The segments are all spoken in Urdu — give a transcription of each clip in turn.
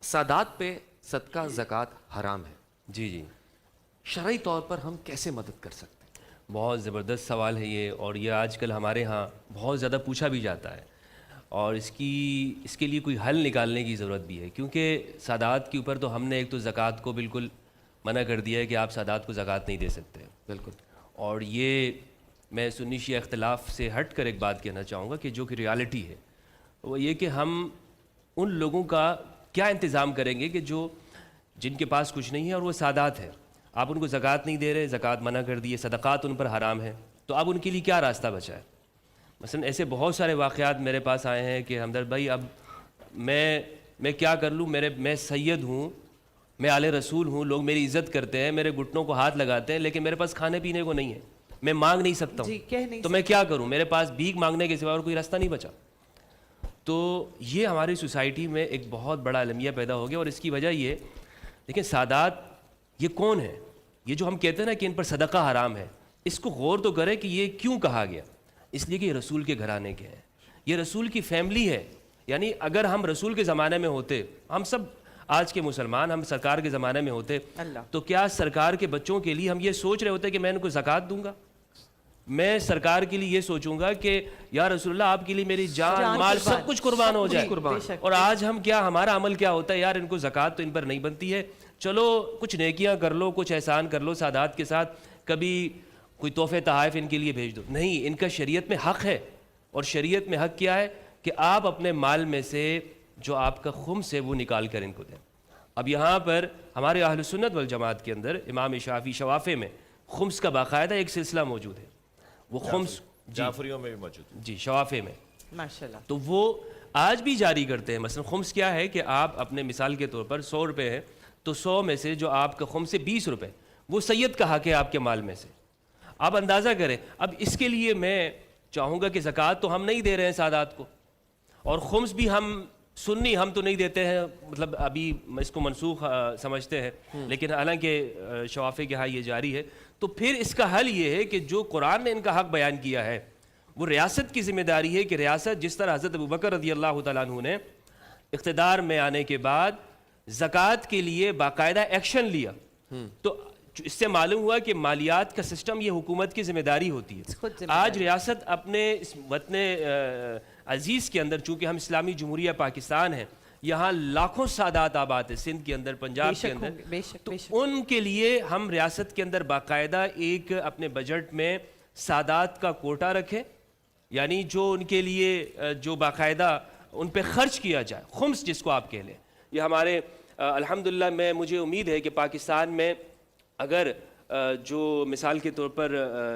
سادات پہ صدقہ زکوٰۃ حرام ہے، جی جی، شرعی طور پر ہم کیسے مدد کر سکتے ہیں؟ بہت زبردست سوال ہے یہ، اور یہ آج کل ہمارے ہاں بہت زیادہ پوچھا بھی جاتا ہے، اور اس کے لیے کوئی حل نکالنے کی ضرورت بھی ہے، کیونکہ سادات کے اوپر تو ہم نے ایک تو زکوٰۃ کو بالکل منع کر دیا ہے کہ آپ سادات کو زکوٰۃ نہیں دے سکتے، بالکل. اور یہ میں سنی شیعہ اختلاف سے ہٹ کر ایک بات کہنا چاہوں گا کہ جو کہ ریالٹی ہے وہ یہ کہ ہم ان لوگوں کا کیا انتظام کریں گے کہ جن کے پاس کچھ نہیں ہے اور وہ سادات ہیں، آپ ان کو زکوٰۃ نہیں دے رہے، زکوٰۃ منع کر دی ہے، صدقات ان پر حرام ہے، تو اب ان کے لیے کیا راستہ بچا ہے؟ مثلا ایسے بہت سارے واقعات میرے پاس آئے ہیں کہ ہمدرد بھائی اب میں کیا کر لوں، میں سید ہوں، میں آل رسول ہوں، لوگ میری عزت کرتے ہیں، میرے گھٹنوں کو ہاتھ لگاتے ہیں، لیکن میرے پاس کھانے پینے کو نہیں ہے، میں مانگ نہیں سکتا ہوں، تو میں کیا کروں؟ میرے پاس بھیک مانگنے کے سوا اور کوئی راستہ نہیں بچا. تو یہ ہماری سوسائٹی میں ایک بہت بڑا المیہ پیدا ہو گیا، اور اس کی وجہ یہ دیکھیں سادات یہ کون ہے؟ یہ جو ہم کہتے ہیں نا کہ ان پر صدقہ حرام ہے، اس کو غور تو کریں کہ یہ کیوں کہا گیا. اس لیے کہ یہ رسول کے گھرانے کے ہیں، یہ رسول کی فیملی ہے. یعنی اگر ہم رسول کے زمانے میں ہوتے، ہم سب آج کے مسلمان ہم سرکار کے زمانے میں ہوتے، تو کیا سرکار کے بچوں کے لیے ہم یہ سوچ رہے ہوتے کہ میں ان کو زکوٰۃ دوں گا؟ میں سرکار کے لیے یہ سوچوں گا کہ یا رسول اللہ آپ کے لیے میری جان مال سب کچھ قربان ہو جائے. اور آج ہم کیا، ہمارا عمل کیا ہوتا ہے؟ یار ان کو زکوٰۃ تو ان پر نہیں بنتی ہے، چلو کچھ نیکیاں کر لو، کچھ احسان کر لو سادات کے ساتھ، کبھی کوئی تحفے تحائف ان کے لیے بھیج دو. نہیں، ان کا شریعت میں حق ہے، اور شریعت میں حق کیا ہے کہ آپ اپنے مال میں سے جو آپ کا خمس ہے وہ نکال کر ان کو دیں. اب یہاں پر ہمارے اہل سنت والجماعت کے اندر امام شافعی شوافع میں خمس کا باقاعدہ ایک سلسلہ موجود ہے، وہ خمس جعفریوں میں بھی موجود ہے، جی شوافع میں ماشاءاللہ، تو وہ آج بھی جاری کرتے ہیں. مثلا خمس کیا ہے کہ آپ اپنے مثال کے طور پر 100 روپے ہے تو 100 میں سے جو آپ کا خمس ہے 20 روپے وہ سید کا حق ہے آپ کے مال میں سے. آپ اندازہ کریں. اب اس کے لیے میں چاہوں گا کہ زکوٰۃ تو ہم نہیں دے رہے ہیں سادات کو، اور خمس بھی ہم سنی ہم تو نہیں دیتے ہیں، مطلب ابھی اس کو منسوخ سمجھتے ہیں، لیکن حالانکہ شوافع کے ہاں یہ جاری ہے. تو پھر اس کا حل یہ ہے کہ جو قرآن نے ان کا حق بیان کیا ہے، وہ ریاست کی ذمہ داری ہے کہ ریاست جس طرح حضرت ابوبکر رضی اللہ تعالیٰ عنہ نے اقتدار میں آنے کے بعد زکوٰۃ کے لیے باقاعدہ ایکشن لیا، تو اس سے معلوم ہوا کہ مالیات کا سسٹم یہ حکومت کی ذمہ داری ہوتی ہے. آج ریاست اپنے اس وطن عزیز کے اندر، چونکہ ہم اسلامی جمہوریہ پاکستان ہیں، یہاں لاکھوں سادات آباد ہیں، سندھ کے اندر، پنجاب کے اندر، تو ان کے لیے ہم ریاست کے اندر باقاعدہ ایک اپنے بجٹ میں سادات کا کوٹا رکھیں، یعنی جو ان کے لیے جو باقاعدہ ان پہ خرچ کیا جائے، خمس جس کو آپ کہہ لیں. یہ ہمارے الحمدللہ مجھے امید ہے کہ پاکستان میں اگر جو مثال کے طور پر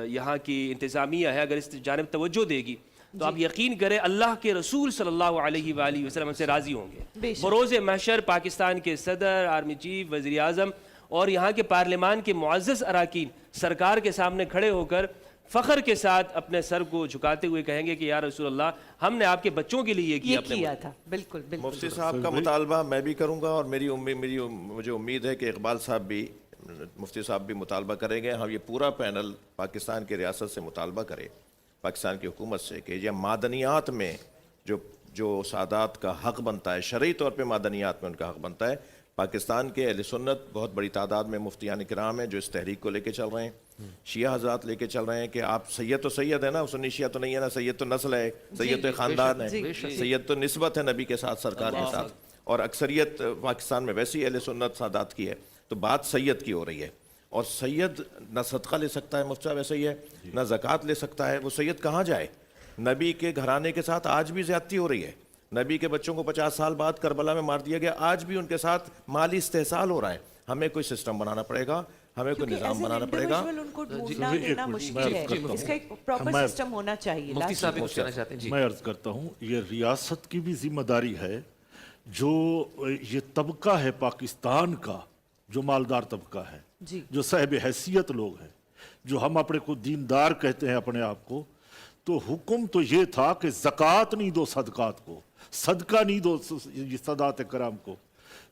یہاں کی انتظامیہ ہے اگر اس جانب توجہ دے گی تو آپ یقین کریں اللہ کے رسول صلی اللہ علیہ وآلہ وسلم سے راضی ہوں گے. بروز محشر پاکستان کے صدر، آرمی چیف، وزیر اعظم اور یہاں کے پارلیمان کے معزز اراکین سرکار کے سامنے کھڑے ہو کر فخر کے ساتھ اپنے سر کو جھکاتے ہوئے کہیں گے کہ یا رسول اللہ ہم نے آپ کے بچوں کے لیے یہ کیا تھا. بالکل بالکل. مفتی صاحب کا مطالبہ میں بھی کروں گا، اور مجھے امید ہے کہ اقبال صاحب بھی، مفتی صاحب بھی مطالبہ کریں گے. ہم یہ پورا پینل پاکستان کی ریاست سے مطالبہ کرے، پاکستان کی حکومت سے، کہ یہ معدنیات میں جو سادات کا حق بنتا ہے، شرعی طور پہ معدنیات میں ان کا حق بنتا ہے. پاکستان کے اہل سنت بہت بڑی تعداد میں مفتیان کرام ہیں جو اس تحریک کو لے کے چل رہے ہیں، شیعہ حضرات لے کے چل رہے ہیں کہ آپ سید تو سید ہے نا، سنی شیعہ تو نہیں ہے نا، سید تو نسل ہے، سید تو خاندان ہے، سید تو نسبت ہے نبی کے ساتھ، سرکار کے ساتھ، اور اکثریت پاکستان میں ویسی اہل سنت سادات کی ہے. تو بات سید کی ہو رہی ہے، اور سید نہ صدقہ لے سکتا ہے، مفتی صاحب ایسا ہی ہے، نہ زکوٰۃ لے سکتا ہے. وہ سید کہاں جائے؟ نبی کے گھرانے کے ساتھ آج بھی زیادتی ہو رہی ہے. نبی کے بچوں کو 50 سال بعد کربلا میں مار دیا گیا، آج بھی ان کے ساتھ مالی استحصال ہو رہا ہے. ہمیں کوئی سسٹم بنانا پڑے گا، ہمیں کوئی نظام بنانا پڑے گا. ان کو ڈھونڈنا دینا مشکل ہے، اس کا ایک پراپر سسٹم ہونا چاہیے. مفتی صاحب کچھ کہنا چاہتے ہیں؟ میں عرض کرتا ہوں یہ ریاست کی بھی ذمہ داری ہے. جو یہ طبقہ ہے پاکستان کا، جو مالدار طبقہ ہے، جو صاحب حیثیت لوگ ہیں، جو ہم اپنے کو دیندار کہتے ہیں اپنے آپ کو، تو حکم تو یہ تھا کہ زکوٰۃ نہیں دو صدقات کو، صدقہ نہیں دو سادات کرام کو.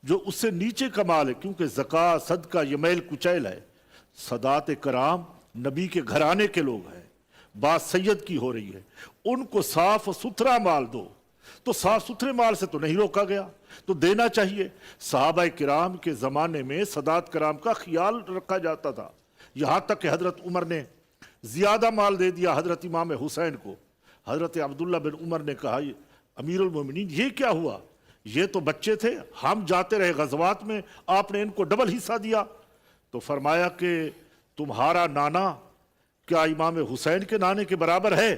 جو اس سے نیچے کا مال ہے، کیونکہ زکوٰۃ صدقہ یہ میل کچیل ہے. سادات کرام نبی کے گھرانے کے لوگ ہیں، بات سید کی ہو رہی ہے، ان کو صاف ستھرا مال دو. تو صاف ستھرے مال سے تو نہیں روکا گیا، تو دینا چاہیے۔ صحابہ کرام کے زمانے میں سادات کرام کا خیال رکھا جاتا تھا، یہاں تک کہ حضرت عمر نے زیادہ مال دے دیا حضرت امام حسین کو۔ حضرت عبداللہ بن عمر نے کہا امیر المومنین یہ کیا ہوا، یہ تو بچے تھے، ہم جاتے رہے غزوات میں، آپ نے ان کو ڈبل حصہ دیا۔ تو فرمایا کہ تمہارا نانا کیا امام حسین کے نانے کے برابر ہے،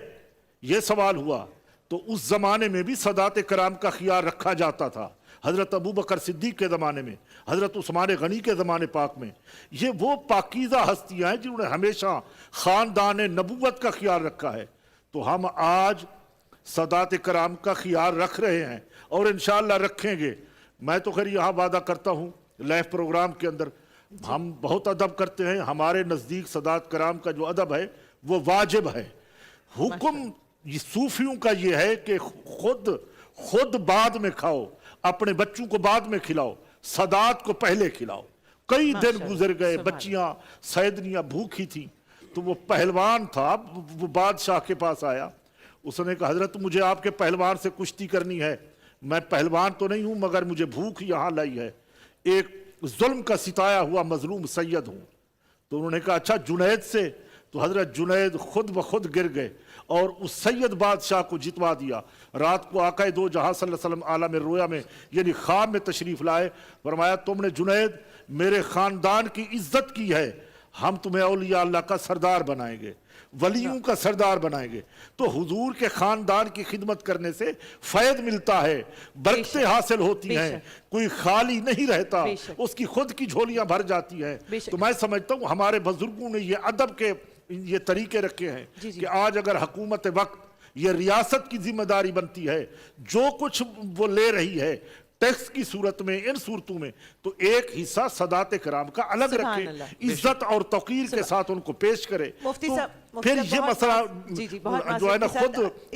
یہ سوال ہوا۔ تو اس زمانے میں بھی سادات کرام کا خیال رکھا جاتا تھا، حضرت ابو بکر صدیق کے زمانے میں، حضرت عثمان غنی کے زمانے پاک میں۔ یہ وہ پاکیزہ ہستیاں ہیں جنہوں نے ہمیشہ خاندان نبوت کا خیال رکھا ہے۔ تو ہم آج سادات کرام کا خیال رکھ رہے ہیں اور انشاءاللہ رکھیں گے۔ میں تو خیر یہاں وعدہ کرتا ہوں لائف پروگرام کے اندر ہم بہت ادب کرتے ہیں، ہمارے نزدیک سادات کرام کا جو ادب ہے وہ واجب ہے۔ حکم صوفیوں کا یہ ہے کہ خود بعد میں کھاؤ، اپنے بچوں کو بعد میں کھلاؤ، سادات کو پہلے کھلاؤ۔ کئی دن گزر گئے، بچیاں سیدنیاں بھوکی تھیں، تو وہ پہلوان تھا، وہ بادشاہ کے پاس آیا، اس نے کہا حضرت مجھے آپ کے پہلوان سے کشتی کرنی ہے، میں پہلوان تو نہیں ہوں مگر مجھے بھوک یہاں لائی ہے، ایک ظلم کا ستایا ہوا مظلوم سید ہوں۔ تو انہوں نے کہا اچھا جنید سے، تو حضرت جنید خود بخود گر گئے اور اس سید بادشاہ کو جتوا دیا۔ رات کو آقا دو جہاں صلی اللہ علیہ وسلم عالم رویا میں یعنی خواب میں تشریف لائے، فرمایا تم نے جنید میرے خاندان کی عزت کی ہے، ہم تمہیں اولیاء اللہ کا سردار بنائیں گے، ولیوں کا سردار بنائیں گے۔ تو حضور کے خاندان کی خدمت کرنے سے فیض ملتا ہے، برکتیں حاصل ہوتی ہیں، کوئی خالی نہیں رہتا، اس کی خود کی جھولیاں بھر جاتی ہیں۔ تو میں سمجھتا ہوں ہمارے بزرگوں نے یہ ادب کے یہ طریقے رکھے ہیں کہ آج اگر حکومت وقت یہ ریاست کی ذمہ داری بنتی ہے، جو کچھ وہ لے رہی ہے ٹیکس کی صورت میں، ان صورتوں میں، تو ایک حصہ سادات کرام کا الگ رکھے، عزت اور توقیر کے ساتھ ان کو پیش کرے۔ مفتی صاحب پھر یہ مسئلہ جو ہے نا خود